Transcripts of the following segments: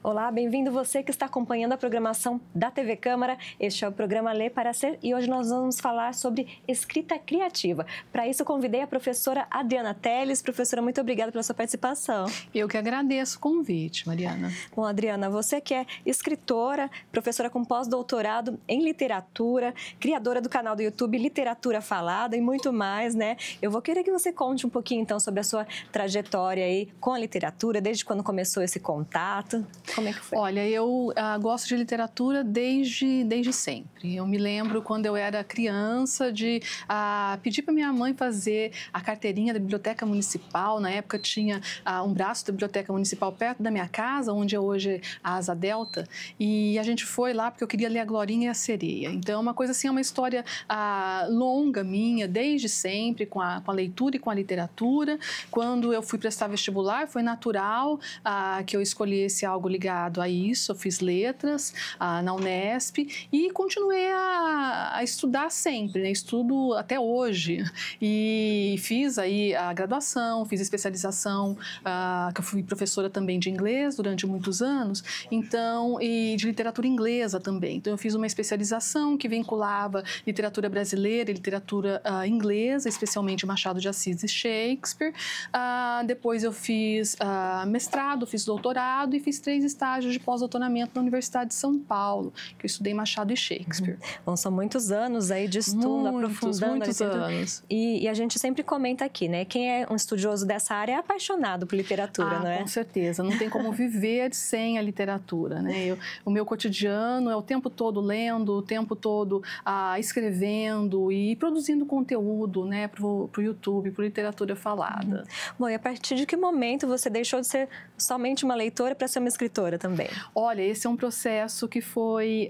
Olá, bem-vindo você que está acompanhando a programação da TV Câmara. Este é o programa Ler para Ser e hoje nós vamos falar sobre escrita criativa. Para isso, eu convidei a professora Adriana Teles. Professora, muito obrigada pela sua participação. Eu que agradeço o convite, Mariana. Bom, Adriana, você que é escritora, professora com pós-doutorado em literatura, criadora do canal do YouTube Literatura Falada e muito mais, né? Eu vou querer que você conte um pouquinho, então, sobre a sua trajetória aí com a literatura, desde quando começou esse contato. Como é que foi? Olha, eu gosto de literatura desde sempre. Eu me lembro quando eu era criança de pedir para minha mãe fazer a carteirinha da Biblioteca Municipal. Na época tinha um braço da Biblioteca Municipal perto da minha casa, onde é hoje a Asa Delta. E a gente foi lá porque eu queria ler A Glorinha e a Sereia. Então, é uma coisa assim, é uma história longa minha, desde sempre, com a leitura e com a literatura. Quando eu fui prestar vestibular, foi natural que eu escolhesse algo ligado a isso. Eu fiz letras na Unesp e continuei a estudar sempre, né? Estudo até hoje e fiz aí a graduação, fiz especialização, que eu fui professora também de inglês durante muitos anos, então, e de literatura inglesa também. Então, eu fiz uma especialização que vinculava literatura brasileira e literatura inglesa, especialmente Machado de Assis e Shakespeare. Depois eu fiz mestrado, fiz doutorado e fiz 3 estágios de pós-doutoramento na Universidade de São Paulo, que eu estudei Machado e Shakespeare. Bom, são muitos anos aí de estudo, aprofundando muitos anos. E a gente sempre comenta aqui, né? Quem é um estudioso dessa área é apaixonado por literatura, não é? Com certeza. Não tem como viver sem a literatura, né? O meu cotidiano é o tempo todo lendo, o tempo todo escrevendo e produzindo conteúdo, né? Para o YouTube, para literatura falada. Bom, e a partir de que momento você deixou de ser somente uma leitora para ser uma escritora também? Olha, esse é um processo que foi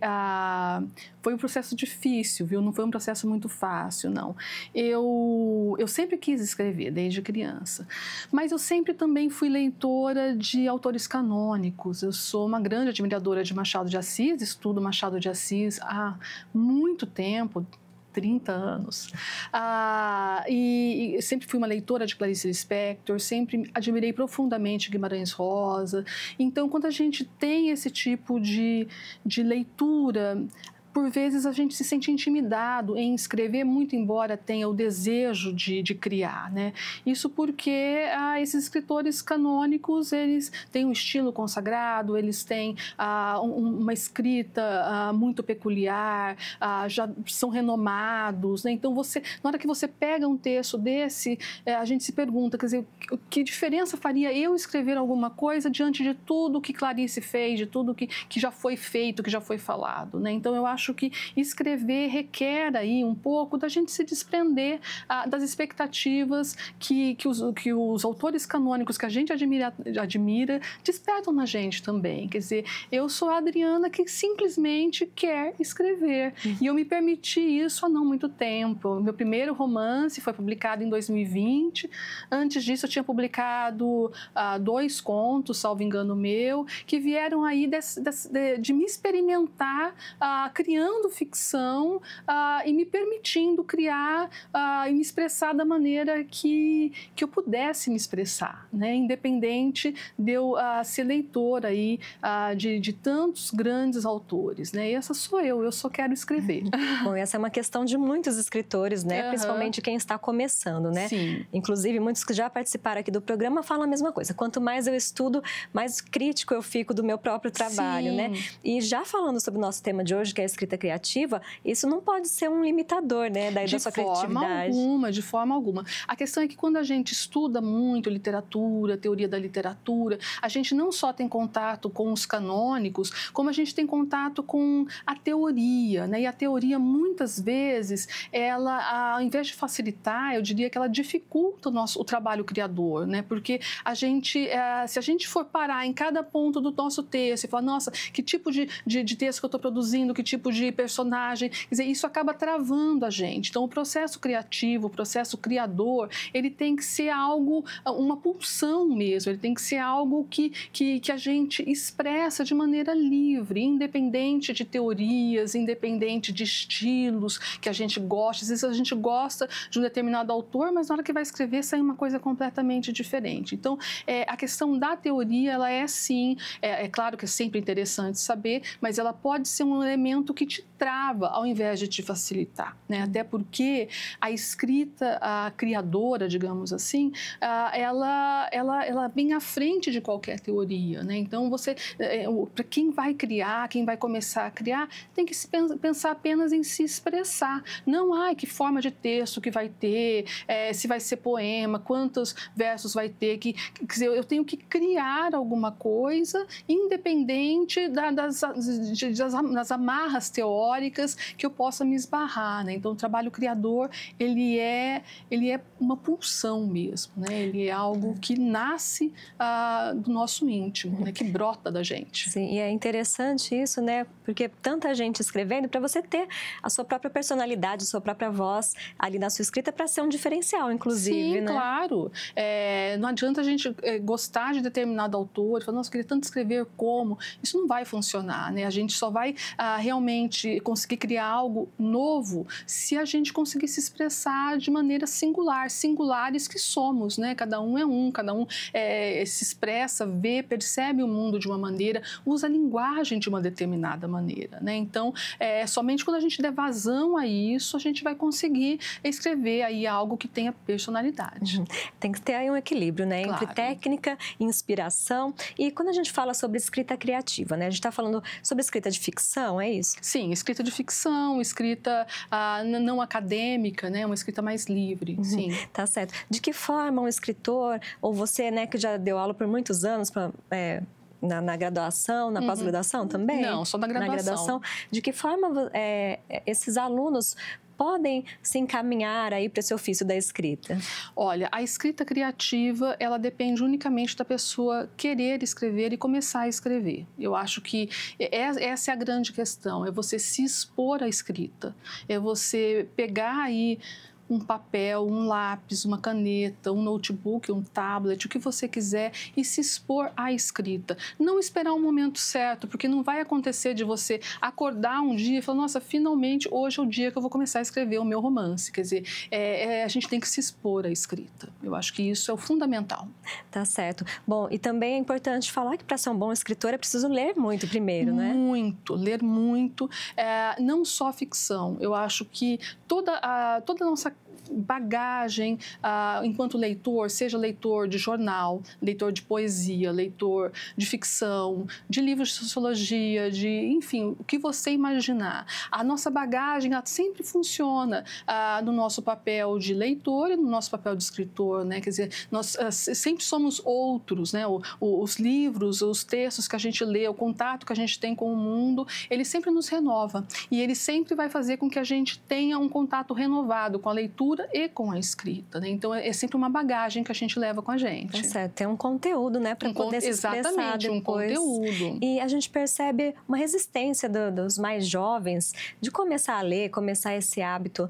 um processo difícil, viu? Não foi um processo muito fácil, não. Eu sempre quis escrever, desde criança, mas eu sempre também fui leitora de autores canônicos. Eu sou uma grande admiradora de Machado de Assis, estudo Machado de Assis há muito tempo, 30 anos. E sempre fui uma leitora de Clarice Lispector, sempre admirei profundamente Guimarães Rosa. Então, quando a gente tem esse tipo de leitura, por vezes a gente se sente intimidado em escrever, muito embora tenha o desejo de criar, né? Isso porque esses escritores canônicos, eles têm um estilo consagrado, eles têm uma escrita muito peculiar, já são renomados, né? Então, na hora que você pega um texto desse, a gente se pergunta, quer dizer, que diferença faria eu escrever alguma coisa diante de tudo que Clarice fez, de tudo que já foi feito, que já foi falado, né? Então, eu acho que escrever requer aí um pouco da gente se desprender das expectativas que os autores canônicos que a gente admira despertam na gente também. Quer dizer, eu sou a Adriana que simplesmente quer escrever e eu me permiti isso há não muito tempo. Meu primeiro romance foi publicado em 2020. Antes disso, eu tinha publicado 2 contos, salvo engano meu, que vieram aí de me experimentar criando ficção e me permitindo criar e me expressar da maneira que eu pudesse me expressar, né? Independente de eu ser leitora aí, de tantos grandes autores, né? E essa sou eu só quero escrever. Bom, essa é uma questão de muitos escritores, né? Principalmente quem está começando, né? Sim. Inclusive, muitos que já participaram aqui do programa falam a mesma coisa. Quanto mais eu estudo, mais crítico eu fico do meu próprio trabalho, Sim. né? E já falando sobre o nosso tema de hoje, que é a escrita criativa, isso não pode ser um limitador, né, da sua criatividade. De forma alguma. A questão é que quando a gente estuda muito literatura, teoria da literatura, a gente não só tem contato com os canônicos, como a gente tem contato com a teoria, né? E a teoria, muitas vezes, ela, ao invés de facilitar, eu diria que ela dificulta o trabalho criador, né? Porque se a gente for parar em cada ponto do nosso texto e falar, nossa, que tipo de texto que eu estou produzindo, que tipo tipo de personagem. Quer dizer, isso acaba travando a gente. Então, o processo criativo, o processo criador, ele tem que ser algo, uma pulsão mesmo, ele tem que ser algo que a gente expressa de maneira livre, independente de teorias, independente de estilos que a gente gosta. Às vezes a gente gosta de um determinado autor, mas na hora que vai escrever sai uma coisa completamente diferente. Então, a questão da teoria, ela é sim, é claro que é sempre interessante saber, mas ela pode ser um elemento que te trava ao invés de te facilitar, né? Até porque a escrita, a criadora, digamos assim, ela vem à frente de qualquer teoria, né? Então, para quem vai criar, quem vai começar a criar, tem que pensar apenas em se expressar. Não, que forma de texto que vai ter, se vai ser poema, quantos versos vai ter, quer dizer, eu tenho que criar alguma coisa independente das amarras teóricas que eu possa me esbarrar, né? Então, o trabalho criador, ele é uma pulsão mesmo, né? Ele é algo que nasce do nosso íntimo, né? Que brota da gente. Sim, e é interessante isso, né? Porque tanta gente escrevendo, para você ter a sua própria personalidade, a sua própria voz ali na sua escrita, para ser um diferencial, inclusive, Sim, né? Claro. Não adianta a gente gostar de determinado autor, falar, nossa, eu queria tanto escrever como. Isso não vai funcionar, né? A gente só vai realmente conseguir criar algo novo se a gente conseguir se expressar de maneira singular, singulares que somos, né? Cada um, cada um se expressa, vê, percebe o mundo de uma maneira, usa a linguagem de uma determinada maneira, né? Então, somente quando a gente der vazão a isso, a gente vai conseguir escrever aí algo que tenha personalidade. Tem que ter aí um equilíbrio, né? Claro. Entre técnica e inspiração. E quando a gente fala sobre escrita criativa, né? A gente está falando sobre escrita de ficção, é isso? Sim, escrita de ficção, escrita não acadêmica, né? Uma escrita mais livre, sim. Tá certo. De que forma um escritor, ou você, né, que já deu aula por muitos anos na graduação, na pós-graduação também? Não, só na graduação. De que forma esses alunos podem se encaminhar aí para esse ofício da escrita? Olha, a escrita criativa, ela depende unicamente da pessoa querer escrever e começar a escrever. Eu acho que essa é a grande questão, é você se expor à escrita, é você pegar aí um papel, um lápis, uma caneta, um notebook, um tablet, o que você quiser e se expor à escrita. Não esperar um momento certo, porque não vai acontecer de você acordar um dia e falar, nossa, finalmente hoje é o dia que eu vou começar a escrever o meu romance. Quer dizer, a gente tem que se expor à escrita. Eu acho que isso é o fundamental. Tá certo. Bom, e também é importante falar que para ser um bom escritor é preciso ler muito primeiro, né? Muito, ler muito. Não só ficção. Eu acho que toda a nossa bagagem enquanto leitor, seja leitor de jornal, leitor de poesia, leitor de ficção, de livros de sociologia, enfim, o que você imaginar. A nossa bagagem sempre funciona no nosso papel de leitor e no nosso papel de escritor, né? Quer dizer, nós sempre somos outros, né? Os livros, os textos que a gente lê, o contato que a gente tem com o mundo, ele sempre nos renova e ele sempre vai fazer com que a gente tenha um contato renovado com a leitura e com a escrita, né? Então, é sempre uma bagagem que a gente leva com a gente. É certo, tem um conteúdo, né, para poder se expressar exatamente, depois. Um conteúdo. E a gente percebe uma resistência dos mais jovens de começar a ler, começar esse hábito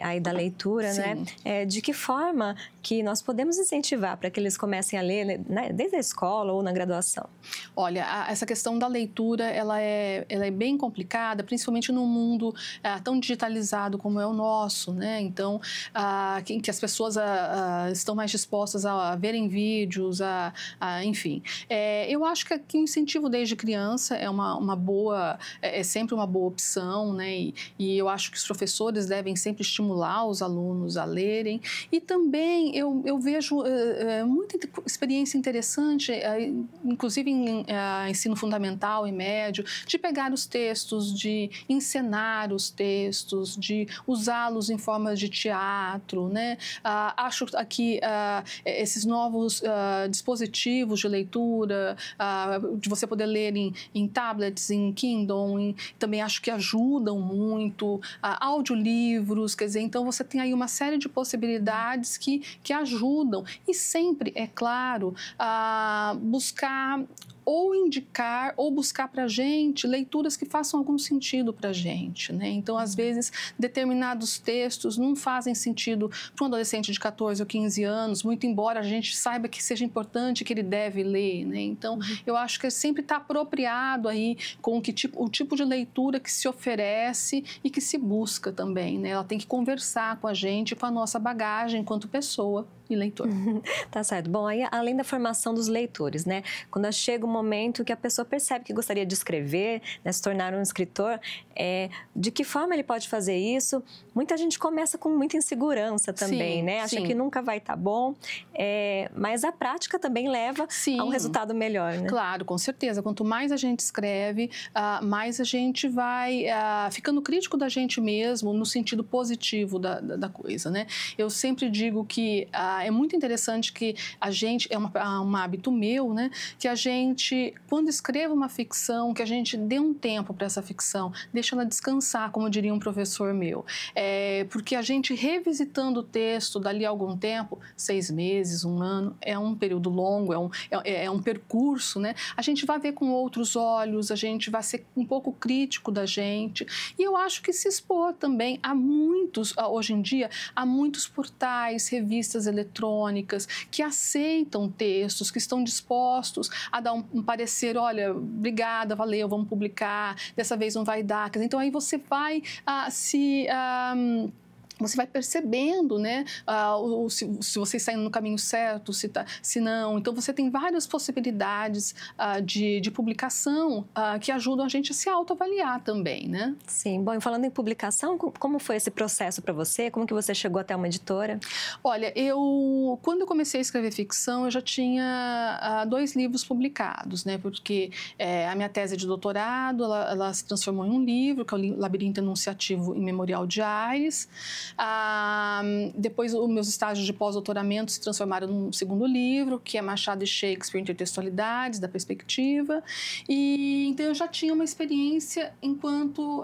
aí da leitura, Sim. né? De que forma que nós podemos incentivar para que eles comecem a ler, né, desde a escola ou na graduação? Olha, essa questão da leitura, ela é bem complicada, principalmente num mundo tão digitalizado como é o nosso, né? Então, que as pessoas estão mais dispostas a verem vídeos, enfim. Eu acho que o incentivo desde criança é sempre uma boa opção, né? E eu acho que os professores devem sempre estimular os alunos a lerem. E também eu vejo muita experiência interessante, inclusive em ensino fundamental e médio, de pegar os textos, de encenar os textos, de usá-los em forma de teatro, né? Acho que esses novos dispositivos de leitura, de você poder ler em tablets, em Kindle, também acho que ajudam muito, audiolivros, quer dizer, então você tem aí uma série de possibilidades que ajudam. E sempre, é claro, buscar ou indicar ou buscar para a gente leituras que façam algum sentido para a gente, né? Então, às vezes, determinados textos não fazem sentido para um adolescente de 14 ou 15 anos, muito embora a gente saiba que seja importante, que ele deve ler, né? Então, eu acho que sempre está apropriado aí com o tipo de leitura que se oferece e que se busca também, né? Ela tem que conversar com a gente, com a nossa bagagem enquanto pessoa e leitor. Tá certo. Bom, aí além da formação dos leitores, né? Quando chega o momento que a pessoa percebe que gostaria de escrever, né, se tornar um escritor, de que forma ele pode fazer isso? Muita gente começa com muita insegurança também, né? Acha que nunca vai estar bom, mas a prática também leva a um resultado melhor, né? Claro, com certeza. Quanto mais a gente escreve, mais a gente vai ficando crítico da gente mesmo, no sentido positivo da coisa, né? Eu sempre digo que é muito interessante que a gente, é um hábito meu, né? Que a gente, quando escreva uma ficção, que a gente dê um tempo para essa ficção, deixa ela descansar, como diria um professor meu. Porque a gente revisitando o texto dali a algum tempo, 6 meses, 1 ano, é um período longo, é um percurso, né? A gente vai ver com outros olhos, a gente vai ser um pouco crítico da gente. E eu acho que se expor também a muitos, hoje em dia, há muitos portais, revistas eletrônicas que aceitam textos, que estão dispostos a dar um parecer, olha, obrigada, valeu, vamos publicar, dessa vez não vai dar. Então, aí você vai você vai percebendo, né, se você está indo no caminho certo, se não. Então, você tem várias possibilidades de publicação que ajudam a gente a se autoavaliar também, né? Sim. Bom, e falando em publicação, como foi esse processo para você? Como que você chegou até uma editora? Olha, quando eu comecei a escrever ficção, eu já tinha 2 livros publicados, né? Porque a minha tese de doutorado, ela se transformou em um livro, que é o Labirinto Enunciativo em Memorial de Aires. Depois, os meus estágios de pós-doutoramento se transformaram num 2º livro, que é Machado e Shakespeare, Intertextualidades, da Perspectiva. E então eu já tinha uma experiência enquanto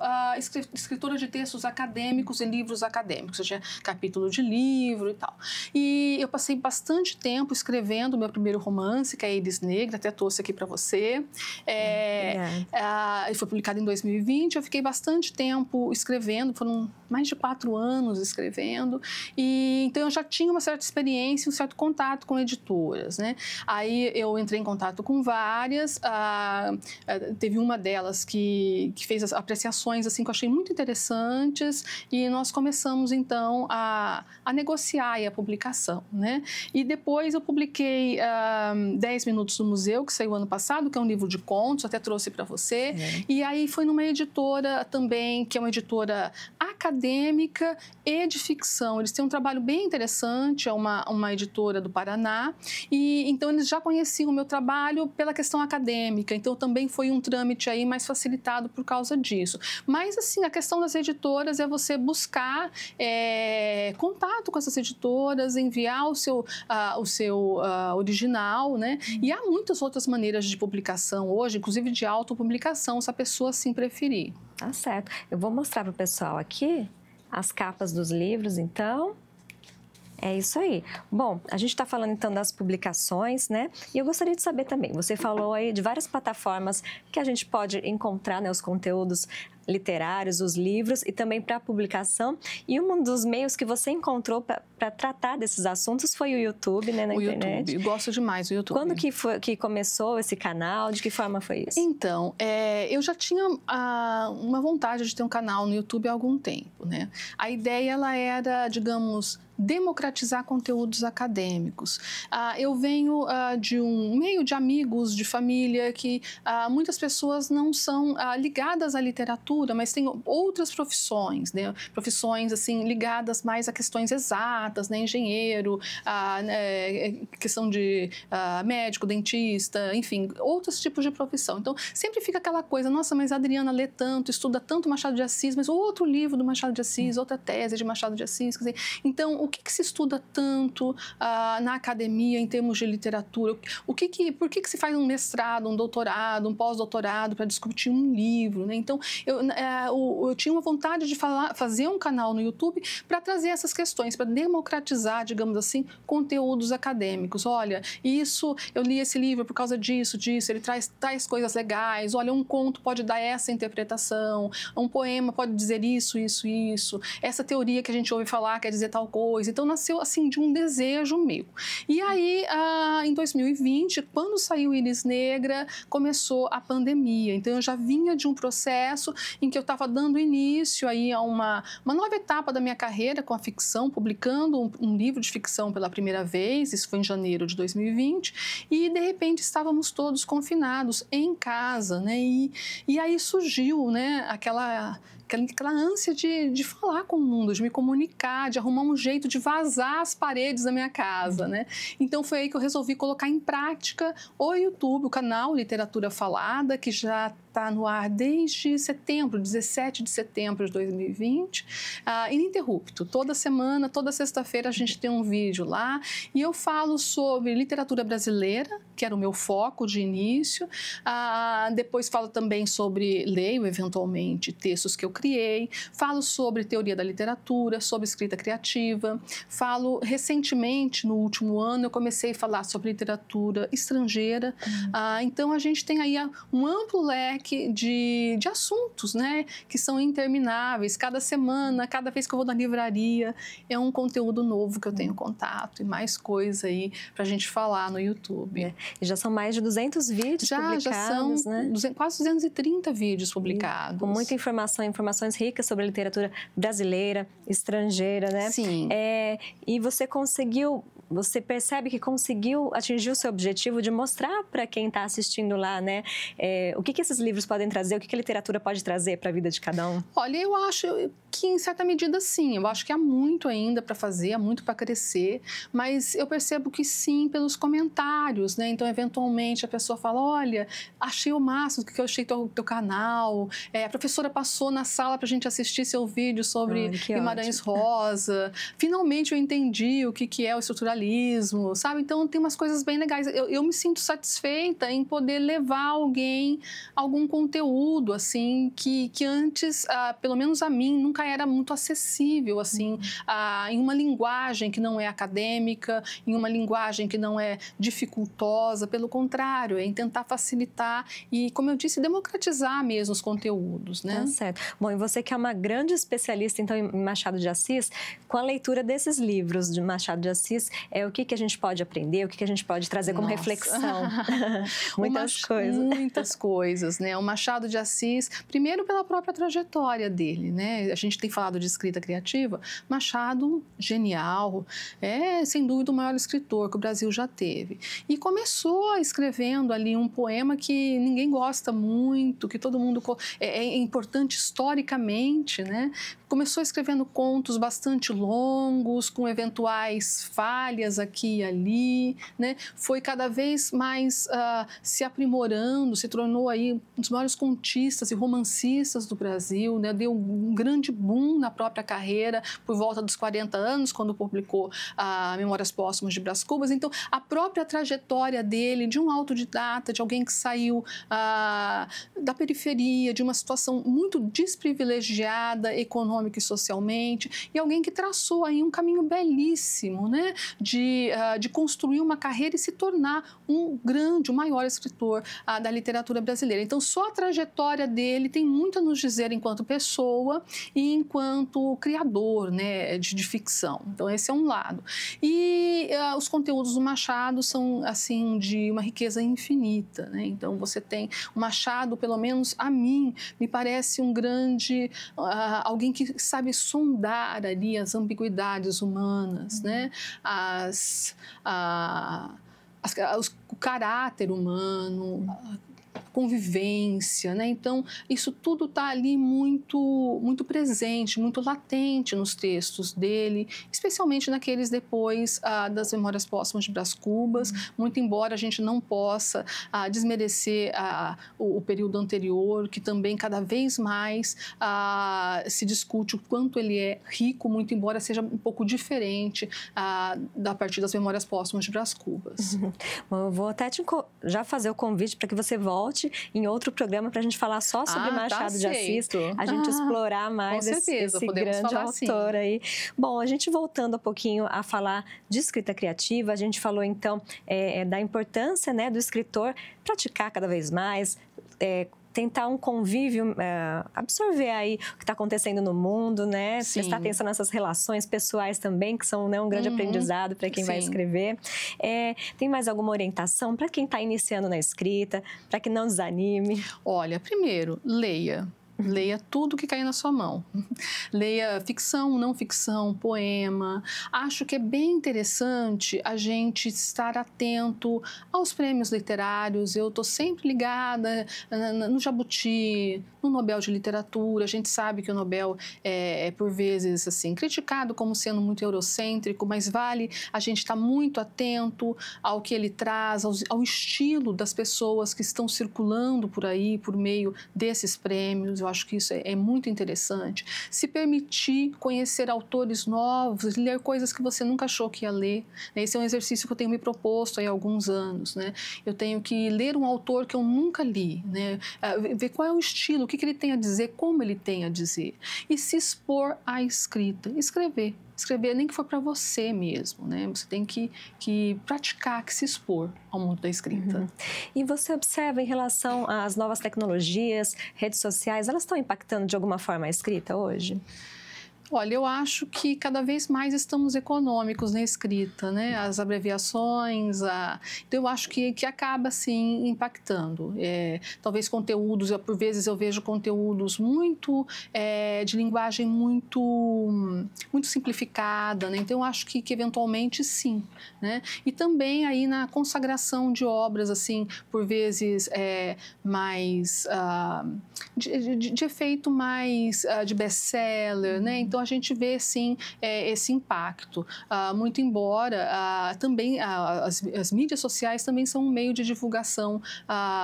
escritora de textos acadêmicos e livros acadêmicos. Eu tinha capítulo de livro e tal. E eu passei bastante tempo escrevendo o meu primeiro romance, que é Íris Negra, até trouxe aqui para você. Ele foi publicado em 2020. Eu fiquei bastante tempo escrevendo, foram mais de 4 anos escrevendo, e então eu já tinha uma certa experiência, um certo contato com editoras, né? Aí eu entrei em contato com várias, teve uma delas que fez as apreciações assim que eu achei muito interessantes, e nós começamos então a negociar aí a publicação, né? E depois eu publiquei 10 Minutos no Museu, que saiu ano passado, que é um livro de contos, até trouxe para você, e aí foi numa editora também, que é uma editora acadêmica e de ficção. Eles têm um trabalho bem interessante, é uma editora do Paraná, e então eles já conheciam o meu trabalho pela questão acadêmica, então também foi um trâmite aí mais facilitado por causa disso. Mas, assim, a questão das editoras é você buscar contato com essas editoras, enviar o seu original, né? E há muitas outras maneiras de publicação hoje, inclusive de autopublicação, se a pessoa assim preferir. Tá certo. Eu vou mostrar para o pessoal aqui as capas dos livros, então. É isso aí. Bom, a gente está falando então das publicações, né? E eu gostaria de saber também, você falou aí de várias plataformas que a gente pode encontrar, né, os conteúdos literários, os livros e também para publicação. E um dos meios que você encontrou para tratar desses assuntos foi o YouTube, né, na internet. YouTube, eu gosto demais do YouTube. Quando que começou esse canal? De que forma foi isso? Então, eu já tinha uma vontade de ter um canal no YouTube há algum tempo, né? A ideia, ela era, digamos, democratizar conteúdos acadêmicos. Eu venho de um meio de amigos, de família, que muitas pessoas não são ligadas à literatura, mas têm outras profissões, né? Profissões assim, ligadas mais a questões exatas, né? Engenheiro, questão de médico, dentista, enfim, outros tipos de profissão. Então, sempre fica aquela coisa, nossa, mas a Adriana lê tanto, estuda tanto Machado de Assis, mas outro livro do Machado de Assis, outra tese de Machado de Assis. Quer dizer, então, que se estuda tanto na academia em termos de literatura? Por que se faz um mestrado, um doutorado, um pós-doutorado para discutir um livro, né? Então, eu tinha uma vontade de fazer um canal no YouTube para trazer essas questões, para democratizar, digamos assim, conteúdos acadêmicos. Olha, eu li esse livro por causa disso, ele traz tais coisas legais. Olha, um conto pode dar essa interpretação, um poema pode dizer isso. Essa teoria que a gente ouve falar quer dizer tal coisa. Então, nasceu assim de um desejo meu. E aí, em 2020, quando saiu Íris Negra, começou a pandemia. Então, eu já vinha de um processo em que eu estava dando início aí a uma nova etapa da minha carreira com a ficção, publicando um livro de ficção pela primeira vez. Isso foi em janeiro de 2020. E, de repente, estávamos todos confinados em casa, né? E aí surgiu, né, aquela ânsia de falar com o mundo, de me comunicar, de arrumar um jeito de vazar as paredes da minha casa, né? Então, foi aí que eu resolvi colocar em prática o YouTube, o canal Literatura Falada, que já está no ar desde setembro, 17 de setembro de 2020, ininterrupto. Toda semana, toda sexta-feira a gente tem um vídeo lá e eu falo sobre literatura brasileira, que era o meu foco de início. Depois falo também leio eventualmente textos que eu criei, falo sobre teoria da literatura, sobre escrita criativa, falo recentemente, no último ano, eu comecei a falar sobre literatura estrangeira. Então, a gente tem aí um amplo leque de assuntos, né, que são intermináveis. Cada semana, cada vez que eu vou na livraria, é um conteúdo novo que eu tenho contato e mais coisa aí para a gente falar no YouTube. E já são mais de 200 vídeos publicados, já são né? Quase 230 vídeos publicados. Com muita informação, informações ricas sobre a literatura brasileira, estrangeira, né? Sim. E você percebe que conseguiu atingir o seu objetivo de mostrar para quem está assistindo lá, né? O que esses livros podem trazer, o que a literatura pode trazer para a vida de cada um? Olha, eu acho que, em certa medida, sim. Eu acho que há muito ainda para fazer, há muito para crescer, mas eu percebo que sim, pelos comentários, né? Então, eventualmente, a pessoa fala, olha, achei o máximo, que eu achei teu canal, a professora passou na sala para a gente assistir seu vídeo sobre Guimarães Rosa, finalmente eu entendi o que é o estruturalismo, sabe? Então, tem umas coisas bem legais. Eu me sinto satisfeita em poder levar algum conteúdo, assim, que antes, pelo menos a mim, nunca era muito acessível, assim, em uma linguagem que não é acadêmica, em uma linguagem que não é dificultosa, pelo contrário, é em tentar facilitar e, como eu disse, democratizar mesmo os conteúdos, né? Tá certo. Bom, e você que é uma grande especialista, então, em Machado de Assis, com a leitura desses livros de Machado de Assis, o que a gente pode aprender, o que a gente pode trazer como reflexão? Muitas coisas. Muitas coisas, né? O Machado de Assis, primeiro pela própria trajetória dele, né? A gente tem falado de escrita criativa, Machado, genial, sem dúvida o maior escritor que o Brasil já teve. E começou escrevendo ali um poema que ninguém gosta muito, que todo mundo é importante historicamente, né? Começou escrevendo contos bastante longos, com eventuais falhas aqui e ali, né? Foi cada vez mais se aprimorando, se tornou aí um dos maiores contistas e romancistas do Brasil, né? Deu um grande boom na própria carreira por volta dos 40 anos, quando publicou Memórias Póstumas de Brás Cubas. Então, a própria trajetória dele, de um autodidata, de alguém que saiu da periferia, de uma situação muito desprivilegiada econômica e socialmente, e alguém que traçou aí um caminho belíssimo, né, de construir uma carreira e se tornar o maior escritor da literatura brasileira. Então, só a trajetória dele tem muito a nos dizer enquanto pessoa e enquanto criador, né, de ficção. Então, esse é um lado. E os conteúdos do Machado são, assim, de uma riqueza infinita, né? Então, você tem o Machado, pelo menos a mim, me parece um grande, alguém que sabe sondar ali as ambiguidades humanas, né? O caráter humano, convivência, né? Então, isso tudo está ali muito presente, muito latente nos textos dele, especialmente naqueles depois das Memórias Póstumas de Brás Cubas, muito embora a gente não possa desmerecer o período anterior, que também cada vez mais se discute o quanto ele é rico, muito embora seja um pouco diferente da partir das Memórias Póstumas de Brás Cubas. Bom, eu vou até já fazer o convite para que você volte em outro programa para a gente falar só sobre Machado de Assis, a gente explorar mais esse grande autor aí. Bom, a gente voltando um pouquinho a falar de escrita criativa, a gente falou então da importância, né, do escritor praticar cada vez mais, tentar um convívio, absorver aí o que está acontecendo no mundo, né? Sim. Prestar atenção nessas relações pessoais também, que são, né, um grande aprendizado para quem vai escrever. Tem mais alguma orientação para quem está iniciando na escrita, para que não desanime? Olha, primeiro, leia. Leia tudo que cair na sua mão. Leia ficção, não ficção, poema. Acho que é bem interessante a gente estar atento aos prêmios literários. Eu estou sempre ligada no Jabuti, no Nobel de Literatura. A gente sabe que o Nobel é por vezes, assim, criticado como sendo muito eurocêntrico, mas vale a gente estar muito atento ao que ele traz, ao estilo das pessoas que estão circulando por aí, por meio desses prêmios. Eu acho que isso é muito interessante. Se permitir conhecer autores novos, ler coisas que você nunca achou que ia ler. Esse é um exercício que eu tenho me proposto há alguns anos, né? Eu tenho que ler um autor que eu nunca li, né? Ver qual é o estilo, o que ele tem a dizer, como ele tem a dizer. E se expor à escrita, escrever. Escrever nem que for para você mesmo, né? Você tem que praticar, que se expor ao mundo da escrita. E você observa em relação às novas tecnologias, redes sociais, elas estão impactando de alguma forma a escrita hoje? Olha, eu acho que cada vez mais estamos econômicos na escrita, né? As abreviações, então eu acho que acaba, sim, impactando. Talvez conteúdos, por vezes eu vejo conteúdos muito, de linguagem muito simplificada, né? Então eu acho que eventualmente sim, né? E também aí na consagração de obras, assim, por vezes mais, de efeito mais de best-seller, né? Então a gente vê, sim, esse impacto. Muito embora também as mídias sociais também são um meio de divulgação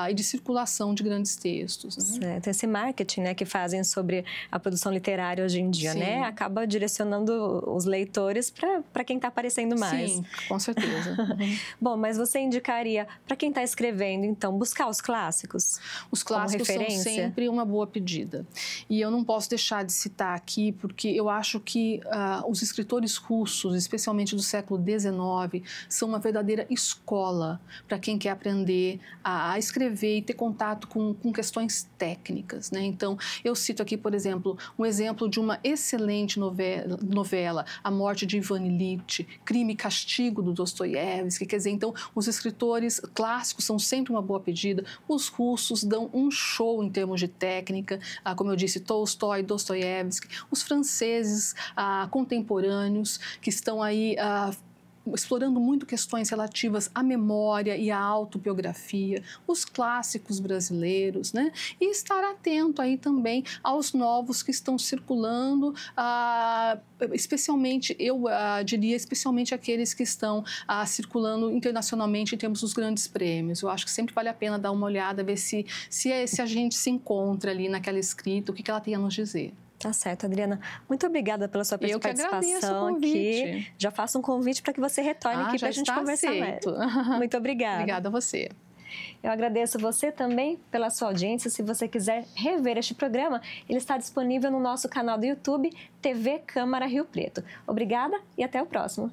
e de circulação de grandes textos. Né? Certo. Esse marketing, né, que fazem sobre a produção literária hoje em dia, né, acaba direcionando os leitores para quem está aparecendo mais. Sim, com certeza. Bom, mas você indicaria para quem está escrevendo, então, buscar os clássicos? Os clássicos são sempre uma boa pedida. E eu não posso deixar de citar aqui, porque eu acho que os escritores russos, especialmente do século XIX, são uma verdadeira escola para quem quer aprender a escrever e ter contato com questões técnicas, né? Então, eu cito aqui, por exemplo, um exemplo de uma excelente novela, A Morte de Ivan Ilitch, Crime e Castigo, do Dostoiévski. Quer dizer, então, os escritores clássicos são sempre uma boa pedida. Os russos dão um show em termos de técnica, como eu disse, Tolstói, Dostoiévski. Os franceses contemporâneos que estão aí explorando muito questões relativas à memória e à autobiografia, os clássicos brasileiros, né? E estar atento aí também aos novos que estão circulando, especialmente, eu diria, especialmente aqueles que estão circulando internacionalmente em termos dos grandes prêmios. Eu acho que sempre vale a pena dar uma olhada, ver se a gente se encontra ali naquela escrita, o que ela tem a nos dizer. Tá certo, Adriana. Muito obrigada pela sua participação aqui. Já faço um convite para que você retorne aqui para a gente conversar mais. Muito obrigada. Obrigada a você. Eu agradeço você também pela sua audiência. Se você quiser rever este programa, ele está disponível no nosso canal do YouTube, TV Câmara Rio Preto. Obrigada e até o próximo.